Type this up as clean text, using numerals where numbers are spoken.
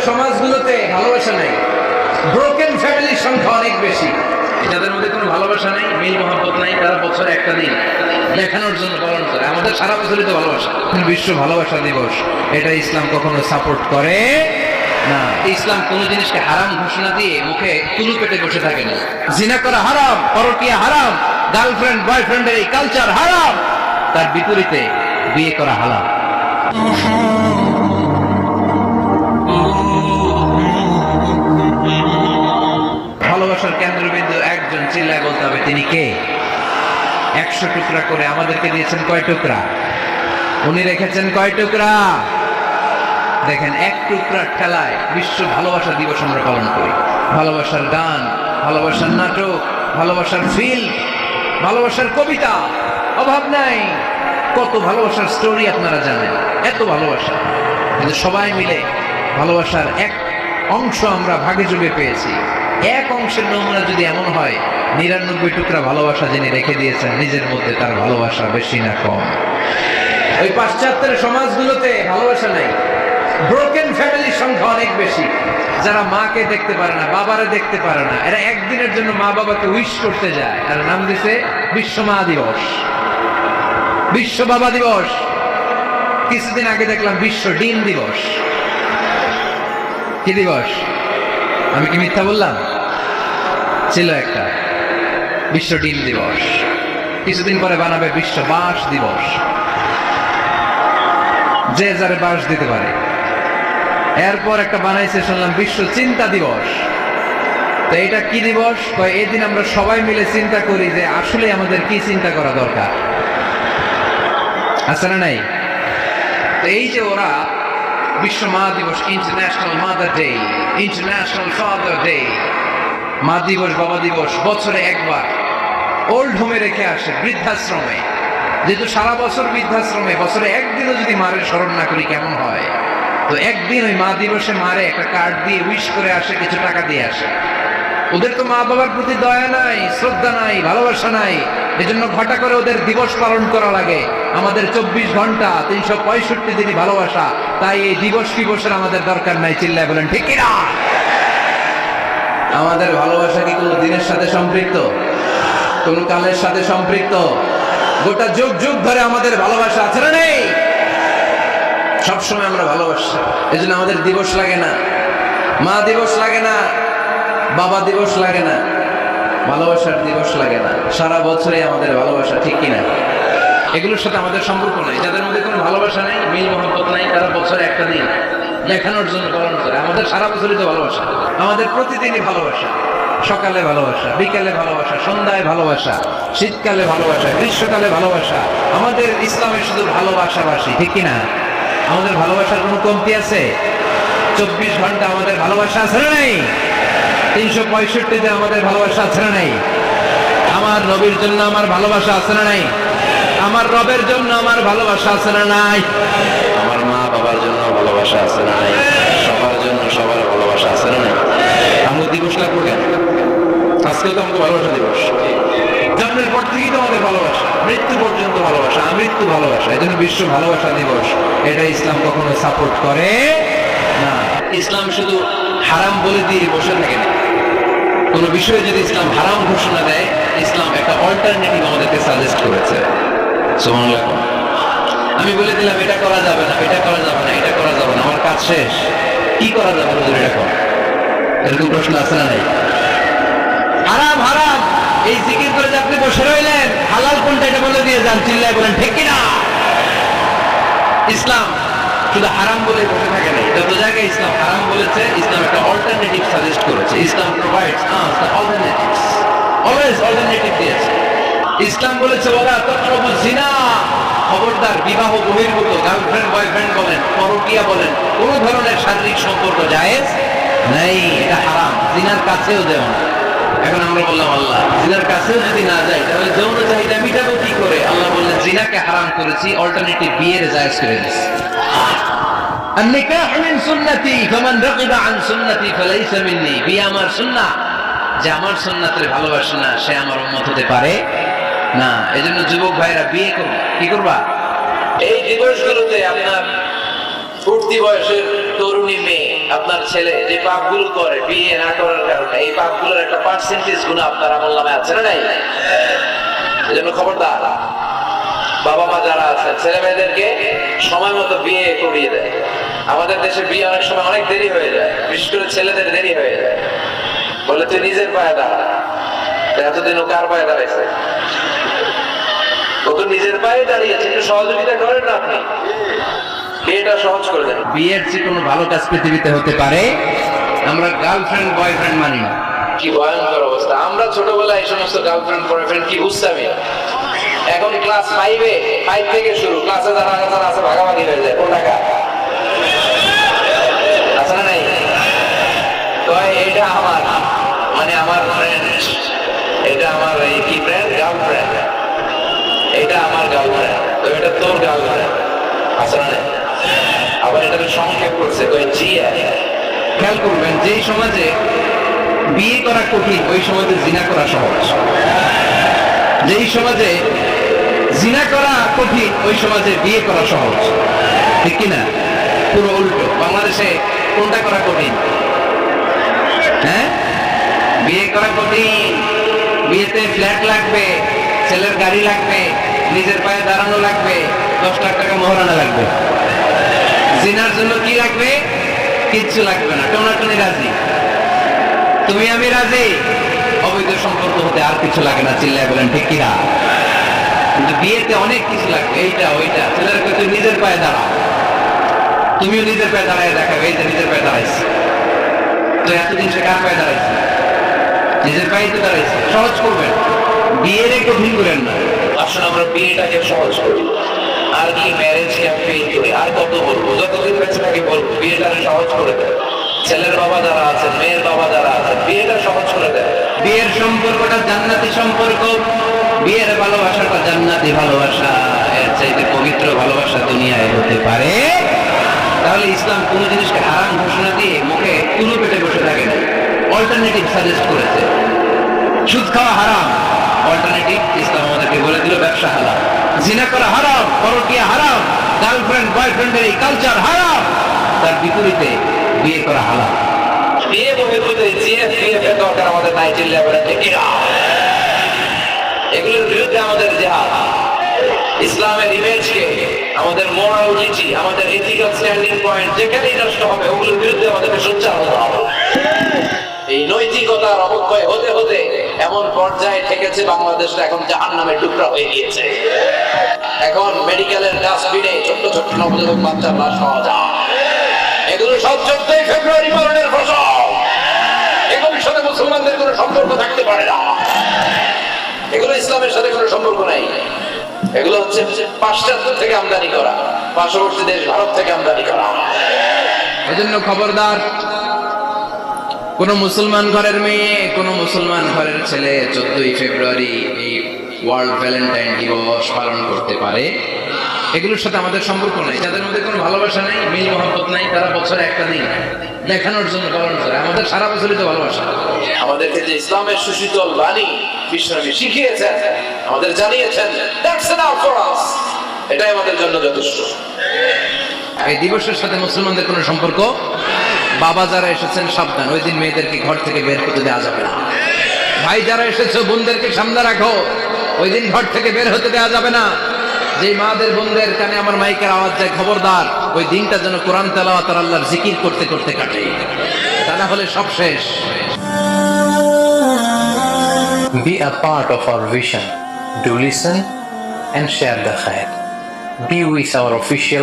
সমাজগুলোতে ভালোবাসা নাই, ব্রোকেন ফ্যামিলির সংখ্যা অনেক বেশি। যাদের মধ্যে কোনো ভালোবাসা নেই, মিল মহব্বত নাই, তারা বছরে একটা দিন দেখানোর জন্য পালন করে। আমাদের সারা বছরই তো ভালোবাসা। বিশ্ব ভালোবাসা দিবস, এটা ইসলাম কখনো সাপোর্ট করে না। ইসলাম কোন জিনিসকে হারাম ঘোষণা দিয়ে মুখে তুলু পেটে বসে থাকে না। জিনা করা হারাম, পরকীয়া হারাম, গার্লফ্রেন্ড বয়ফ্রেন্ডের এই কালচার হারাম, তার বিপরীতে বিয়ে করা হালাল। ভালোবাসার কেন্দ্রবিন্দু একজন, চিল্লায় বলতে হবে তিনি কে। 100 টুকরা করে আমাদেরকে দিয়েছেন কয় টুকরা? উনি রেখেছেন কয় টুকরা? দেখেন, এক টুকরার ঠেলায় বিশ্ব ভালোবাসা দিবস আমরা পালন করি। ভালোবাসার গান, ভালোবাসার নাটক, ভালোবাসার ফিল্ম, ভালোবাসার কবিতা, অভাব নাই। কত ভালোবাসার স্টোরি আপনারা জানেন, এত ভালোবাসা। কিন্তু সবাই মিলে ভালোবাসার এক অংশ আমরা ভাগে যোগে পেয়েছি। এক অংশের নমুনা যদি এমন হয়, 99 টুকরা ভালোবাসা যিনি রেখে দিয়েছেন নিজের মধ্যে, তার ভালোবাসা বেশি না কম? ওই পাশ্চাত্যের সমাজগুলোতে ভালোবাসা নাই, ব্রোকেন ফ্যামিলির সংখ্যা অনেক বেশি। যারা মাকে দেখতে পারে না, বাবারে দেখতে পারে না, এরা একদিনের জন্য মা বাবাকে উইশ করতে যায়, আর নাম দিছে বিশ্ব মা দিবস, বিশ্ব বাবা দিবস। কিছুদিন আগে দেখলাম বিশ্ব ডিম দিবস। কি দিবস? আমি কি মিথ্যা বললাম? ছিল একটা বিশ্ব ডিম দিবস। কিছুদিন পরে বানাবে বিশ্ব বাঁশ দিবস, যে যারে বাঁশ দিতে পারে। এরপর একটা বানাইছে শুনলাম বিশ্ব চিন্তা দিবস। তো এটা কি দিবস? এই দিন আমরা সবাই মিলে চিন্তা করি যে আসলে আমাদের কি চিন্তা করা দরকার, আছে না নাই? তো এই যে ওরা বিশ্ব মা দিবস, international mother day, international father day, মা দিবস, বাবা দিবস বছরে একবার ওল্ড হোমে রেখে আসে, বৃদ্ধাশ্রমে। যেহেতু সারা বছর বৃদ্ধাশ্রমে, বছরে একদিনও যদি মারের স্মরণ না করি কেমন হয়? তো একদিন ওই মা দিবসে মারে একটা কার্ড দিয়ে উইশ করে আসে, কিছু টাকা দিয়ে আসে। ওদের তো মা বাবার প্রতি দয়া নাই, শ্রদ্ধা নাই, ভালোবাসা নাই। এজন্য ঘটা করে ওদের দিবস পালন করা লাগে। আমাদের 24 ঘন্টা 365 দিনই ভালোবাসা, তাই এই দিবস দিবসের আমাদের দরকার নাই। চিল্লায় বলেন ঠিক কিনা? আমাদের ভালোবাসা কি কোনো দিনের সাথে সম্পৃক্ত, কোন কালের সাথে সম্পৃক্ত? গোটা যুগ যুগ ধরে আমাদের ভালোবাসা আছে না নেই? সবসময় আমরা ভালোবাসি, এজন্য আমাদের দিবস লাগে না, মা দিবস লাগে না, বাবা দিবস লাগে না, ভালোবাসার দিবস লাগে না। সারা বছরে আমাদের ভালোবাসা, ঠিক কিনা? এগুলোর সাথে আমাদের সম্পর্ক নাই। যাদের মধ্যে কোনো ভালোবাসা নেই, মিল মহব্বত নাই, তারা বছরে একটা দিন দেখানোর জন্য পালন করে। আমাদের সারা বছরই তো ভালোবাসা, আমাদের প্রতিদিনই ভালোবাসা। সকালে ভালোবাসা, বিকালে ভালোবাসা, সন্ধ্যায় ভালোবাসা, শীতকালে ভালোবাসা, গ্রীষ্মকালে ভালোবাসা। আমাদের ইসলামের শুধু ভালোবাসাবাসী, ঠিক কিনা? আমাদের ভালোবাসার কোনো কমতি আছে? 24 ঘন্টা আমাদের ভালোবাসা আছে না নাই? 365 আমাদের ভালোবাসা আছে না নাই? আমার নবীর জন্য আমার ভালোবাসা আছে না নাই? আমার রবের জন্য আমার ভালোবাসা আছে না নাই? আমার মা বাবার জন্য ভালোবাসা আছে না নাই? সবার জন্য সবার ভালোবাসা আছে না নাই? আমরা দিবস লাগবো কেন? আজকেও তো আমাদের ভালোবাসা দিবস। জন্মের পর থেকেই তো আমাদের ভালোবাসা, মৃত্যু পর্যন্ত ভালোবাসা, আমৃত্যু ভালোবাসা। এই জন্য বিশ্ব ভালোবাসা দিবস, এটা ইসলাম কখনো সাপোর্ট করে না। ইসলাম শুধু হারাম বলে দিয়ে বসে থাকে না। কোন বিষয়ে যদি ইসলাম হারাম ঘোষণা দেয়, ইসলাম একটা অল্টারনেটিভ আমাদেরকে সাজেস্ট করেছে। সুবহানাল্লাহ। আমি বলে দিলাম এটা করা যাবে না, এটা করা যাবে না, এটা করা যাবে না, আমার কাজ শেষ, কি করা যাবে হুজুর এটা কর? এরকম প্রশ্ন আছে না নাই? হারাম হারাম এই জিকির করে যে আপনি বসে রইলেন, হালাল কোনটা এটা বলে দিয়ে যান। চিল্লায় বলেন ঠিক কিনা? ইসলাম শুধু হারাম বলে বসে থাকে না। যত জায়গায় ইসলাম হারাম বলেছে, ইসলাম একটা অল্টারনেটিভ সাজেস্ট করেছে। Islam provides us the alternatives, always alternative দিয়েছে। ইসলাম বলেছে ওয়ালা তাকরাবুজ জিনা, খবরদার বিবাহ বহির্ভূত, গার্লফ্রেন্ড বয়ফ্রেন্ড বলেন, পরকীয়া বলেন, কোন ধরনের শারীরিক সম্পর্ক জায়েজ নাই, এটা হারাম। জিনার কাছেও যেও না। এখন আমরা বললাম আল্লাহ জিনার কাছেও যদি না যাই তাহলে যৌন চাহিদা মিটাবো কি করে? আল্লাহ বললেন জিনাকে হারাম করেছি, অল্টারনেটিভ বিয়ের জায়েজ করে দিয়েছি। النكاح من سنتي فمن رغب عن سنتي فليس مني। বিয়ে আমার সুন্নাহ, যে আমার সুন্নাতের ভালোবাসে না সে আমার উম্মত হতে পারে না। এজন্য যুবক ভাইরা বিয়ে করবে, কি করবা? এই দিবসগুলোতে আপনার ফুর্তি বয়সের তরুণী মেয়ে আপনার ছেলে যে পাপগুলো করে বিয়ে না করার কারণে, এই পাপগুলোর একটা পার্সেন্টেজ গুলো আপনার আমলনামে আছে না নাই? এজন্য খবরদার, বাবা মা যারা আছে ছেলে মেয়েদেরকে সময় মতো বিয়ে করিয়ে দেয়। আমাদের দেশে বিয়ে অনেক সময় অনেক দেরি হয়ে যায়, বিশেষ করে ছেলেদের দেরি হয়ে যায়। বলে তুই নিজের পায়ে দাঁড়া। এতদিন ও কার পায়ে দাঁড়াইছে? ও তো নিজের পায়ে দাঁড়িয়েছে, একটু সহযোগিতা করেন না আপনি, বিয়েটা সহজ করে দেন। বিয়ের যে কোনো ভালো কাজ পৃথিবীতে হতে পারে, আমরা গার্লফ্রেন্ড বয়ফ্রেন্ড মানি না। কি ভয়ঙ্কর অবস্থা! আমরা ছোটবেলায় এই সমস্ত গার্লফ্রেন্ড বয়ফ্রেন্ড কি বুঝতাম? এখন ক্লাস 5 থেকে শুরু, ক্লাসে যারা আছে ভাগাভাগি হয়ে যায়। কোন টাকা আছে না নাই? এটা আমার, মানে আমার ফ্রেন্ড, এটা আমার এই কি ফ্রেন্ড, গার্লফ্রেন্ড, এটা আমার গার্লফ্রেন্ড, তো এটা তোর গার্লফ্রেন্ড আছে না নাই? আবার এটাকে সংক্ষেপ করছে জিয়া। খেয়াল করবেন, যেই সমাজে বিয়ে করা কঠিন ওই সমাজে জিনা করা সহজ। যেই সমাজে জিনা করা কঠিন ওই সমাজে বিয়ে করা সহজ, ঠিক কিনা? পুরো উল্টো। বাংলাদেশে কোনটা করা কঠিন? হ্যাঁ, বিয়ে করা কঠিন। বিয়েতে ফ্ল্যাট লাগবে, ছেলের গাড়ি লাগবে, নিজের পায়ে দাঁড়ানো লাগবে, 10 লাখ টাকা মোহরানা লাগবে। জিনার জন্য কি লাগবে? কিচ্ছু লাগবে না, টোনাটুনি রাজি, তুমি আমি রাজি। অবৈধ সম্পর্ক হতে আর কিছু লাগে না, চিল্লায় বলেন ঠিক কিনা? কিন্তু বিয়েতে অনেক কিছু লাগবে, এইটা ওইটা। ছেলের কাছে নিজের পায়ে দাঁড়া, তুমিও নিজের পায়ে দাঁড়ায় দেখাবে, এই যে নিজের পায়ে দাঁড়াইছে। তো এতদিন সে কার পায়ে দাঁড়াইছে? নিজের পায়ে তো দাঁড়াইছে। সহজ করবেন, বিয়ের কঠিন করেন না। আসলে আমরা বিয়েটাকে সহজ করি, আর কি ম্যারেজ ক্যাম্পেইন করি, আর কত বলবো, যতদিন বেঁচে থাকি বলবো বিয়েটাকে সহজ করে দেয়। ছেলের বাবা যারা আছেন, মেয়ের বাবা যারা আছেন, বিয়েটা সহজ করে দেয়। বিয়ের সম্পর্কটা জান্নাতি সম্পর্ক, বিয়ের ভালোবাসাটা জান্নাতি ভালোবাসা। এর চাইতে পবিত্র ভালোবাসা দুনিয়ায় হতে পারে? তাহলে ইসলাম কোন জিনিসকে হারাম ঘোষণা দিয়ে মুখে কুলু পেটে বসে থাকে না, অল্টারনেটিভ সাজেস্ট করেছে। সুদ খাওয়া হারাম, অল্টারনেটিভ ইসলাম আমাদেরকে বলে দিল ব্যবসা হারাম। জিনা করা হারাম, পরকীয়া হারাম, গার্লফ্রেন্ড বয়ফ্রেন্ডের এই কালচার হারাম। তার বিপরীতে বিয়ে করা হালাল। বিয়ে বহির্ভূত জিএফপিএফ এর দরকার আমাদের নাই, চিল্লায় বলেন ঠিক কিনা? এগুলোর বিরুদ্ধে আমাদের জিহাদ। ইসলামের ইমেজকে, আমাদের মোরালিটি, আমাদের এথিক্যাল স্ট্যান্ডিং পয়েন্ট যেখানেই নষ্ট হবে, ওগুলোর বিরুদ্ধে আমাদেরকে সোচ্চার হতে হবে। এই নৈতিকতার অবক্ষয় হতে হতে এমন পর্যায়ে ঠেকেছে বাংলাদেশটা এখন জাহান্নামের টুকরা হয়ে গিয়েছে। এখন মেডিকেলের ডাস্টবিনে ছোট্ট ছোট্ট নবজাতক বাচ্চার লাশ পাওয়া যায়। এগুলো সব 14 ফেব্রুয়ারি পালনের ফসল। এগুলোর সাথে মুসলমানদের কোনো সম্পর্ক থাকতে পারে না। এগুলো ইসলামের সাথে কোনো সম্পর্ক নাই। এগুলো হচ্ছে পাশ্চাত্য থেকে আমদানি করা, পার্শ্ববর্তী দেশ ভারত থেকে আমদানি করা। এজন্য খবরদার, কোন মুসলমান ঘরের মেয়ে, কোন মুসলমান ঘরের ছেলে 14 ফেব্রুয়ারি এই ওয়ার্ল্ড ভ্যালেন্টাইন দিবস পালন করতে পারে, এগুলোর সাথে আমাদের সম্পর্ক নাই। যাদের মধ্যে কোনো ভালোবাসা নাই, মিল মহব্বত নাই, তারা বছরে একটা দিন দেখানোর জন্য পালন করে। আমাদের সারা বছরই তো ভালোবাসা। আমাদেরকে যে ইসলামের সুশীতল বাণী বিশ্বনবী শিখিয়েছেন, আমাদের জানিয়েছেন, দ্যাটস এনাফ ফর আস, এটাই আমাদের জন্য যথেষ্ট। এই দিবসের সাথে মুসলমানদের কোনো সম্পর্ক। বাবা যারা এসেছেন সাবধান, ওই দিন মেয়েদেরকে ঘর থেকে বের করতে দেওয়া যাবে না। ভাই যারা এসেছো, বোনদেরকে সামনে রাখো, ওই দিন ঘর থেকে বের হতে দেওয়া যাবে না। যে মাদের বোনদের কানে আমার মাইকের আওয়াজ যায়, খবরদার, ওই দিনটা যেন কোরআন তেলাওয়াত আর আল্লাহর জিকির করতে করতে কাটে, তা না হলে সব শেষ। Be a part of our vision. Do listen and share the khair. Be with our official